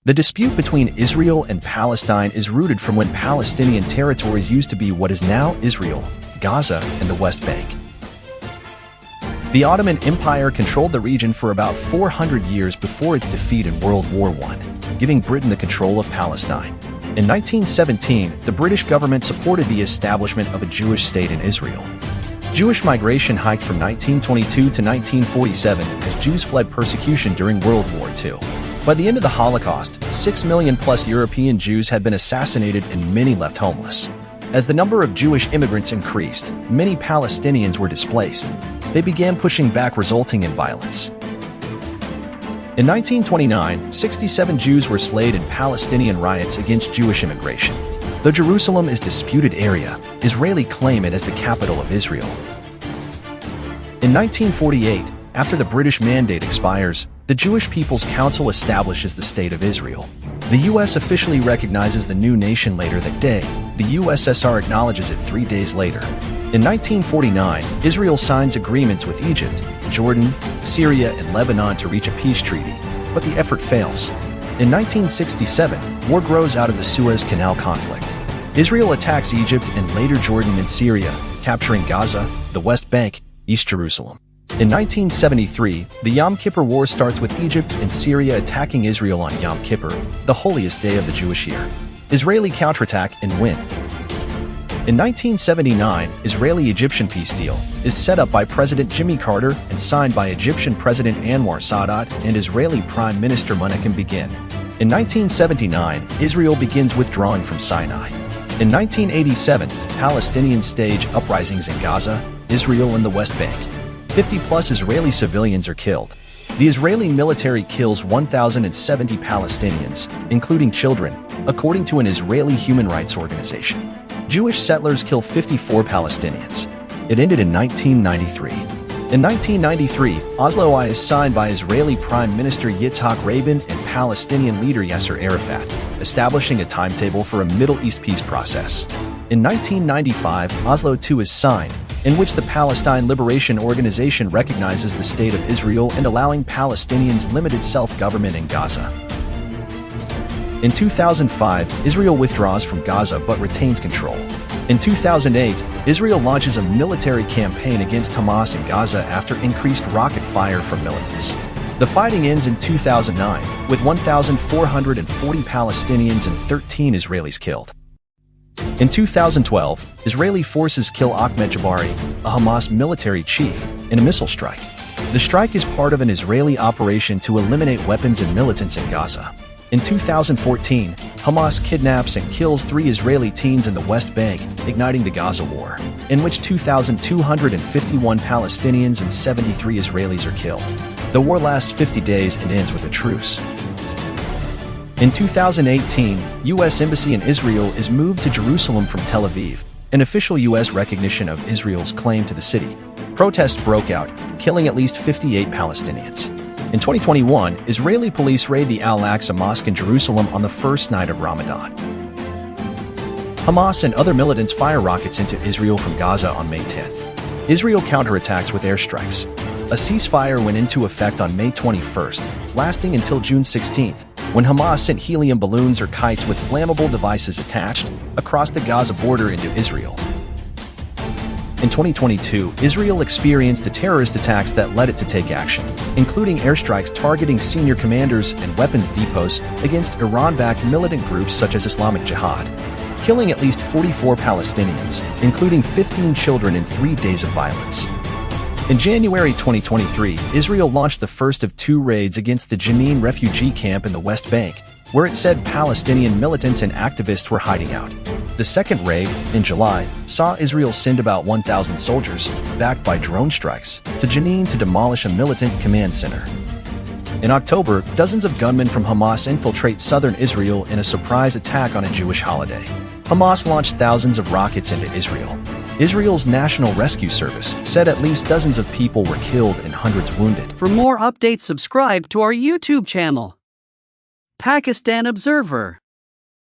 The dispute between Israel and Palestine is rooted from when Palestinian territories used to be what is now Israel, Gaza, and the West Bank. The Ottoman Empire controlled the region for about 400 years before its defeat in World War I, giving Britain the control of Palestine. In 1917, the British government supported the establishment of a Jewish state in Israel. Jewish migration hiked from 1922 to 1947 as Jews fled persecution during World War II. By the end of the Holocaust, 6 million plus European Jews had been assassinated and many left homeless. As the number of Jewish immigrants increased, many Palestinians were displaced. They began pushing back, resulting in violence. In 1929, 67 Jews were slain in Palestinian riots against Jewish immigration. Though Jerusalem is a disputed area, Israeli claim it as the capital of Israel. In 1948, after the British Mandate expires, the Jewish People's Council establishes the State of Israel. The U.S. officially recognizes the new nation later that day. The USSR acknowledges it 3 days later. In 1949, Israel signs agreements with Egypt, Jordan, Syria, and Lebanon to reach a peace treaty, but the effort fails. In 1967, war grows out of the Suez Canal conflict. Israel attacks Egypt and later Jordan and Syria, capturing Gaza, the West Bank, East Jerusalem. In 1973, the Yom Kippur War starts with Egypt and Syria attacking Israel on Yom Kippur, the holiest day of the Jewish year. Israeli counterattack and win. In 1979, Israeli-Egyptian peace deal is set up by President Jimmy Carter and signed by Egyptian President Anwar Sadat and Israeli Prime Minister Menachem Begin. In 1979, Israel begins withdrawing from Sinai. In 1987, Palestinians stage uprisings in Gaza, Israel, and the West Bank. 50-plus Israeli civilians are killed. The Israeli military kills 1,070 Palestinians, including children, according to an Israeli human rights organization. Jewish settlers kill 54 Palestinians. It ended in 1993. In 1993, Oslo I is signed by Israeli Prime Minister Yitzhak Rabin and Palestinian leader Yasser Arafat, establishing a timetable for a Middle East peace process. In 1995, Oslo II is signed, in which the Palestine Liberation Organization recognizes the State of Israel and allowing Palestinians limited self-government in Gaza. In 2005, Israel withdraws from Gaza but retains control. In 2008, Israel launches a military campaign against Hamas in Gaza after increased rocket fire from militants. The fighting ends in 2009, with 1,440 Palestinians and 13 Israelis killed. In 2012, Israeli forces kill Ahmed Jabari, a Hamas military chief, in a missile strike. The strike is part of an Israeli operation to eliminate weapons and militants in Gaza. In 2014, Hamas kidnaps and kills 3 Israeli teens in the West Bank, igniting the Gaza War, in which 2,251 Palestinians and 73 Israelis are killed. The war lasts 50 days and ends with a truce. In 2018, U.S. Embassy in Israel is moved to Jerusalem from Tel Aviv, an official U.S. recognition of Israel's claim to the city. Protests broke out, killing at least 58 Palestinians. In 2021, Israeli police raid the Al-Aqsa Mosque in Jerusalem on the first night of Ramadan. Hamas and other militants fire rockets into Israel from Gaza on May 10th. Israel counterattacks with airstrikes. A ceasefire went into effect on May 21st, lasting until June 16th, when Hamas sent helium balloons or kites with flammable devices attached across the Gaza border into Israel. In 2022, Israel experienced the terrorist attacks that led it to take action, including airstrikes targeting senior commanders and weapons depots against Iran-backed militant groups such as Islamic Jihad, killing at least 44 Palestinians, including 15 children in 3 days of violence. In January 2023, Israel launched the first of 2 raids against the Jenin refugee camp in the West Bank, where it said Palestinian militants and activists were hiding out. The second raid, in July, saw Israel send about 1,000 soldiers, backed by drone strikes, to Jenin to demolish a militant command center. In October, dozens of gunmen from Hamas infiltrate southern Israel in a surprise attack on a Jewish holiday. Hamas launched thousands of rockets into Israel. Israel's National Rescue Service said at least dozens of people were killed and hundreds wounded. For more updates, subscribe to our YouTube channel, Pakistan Observer.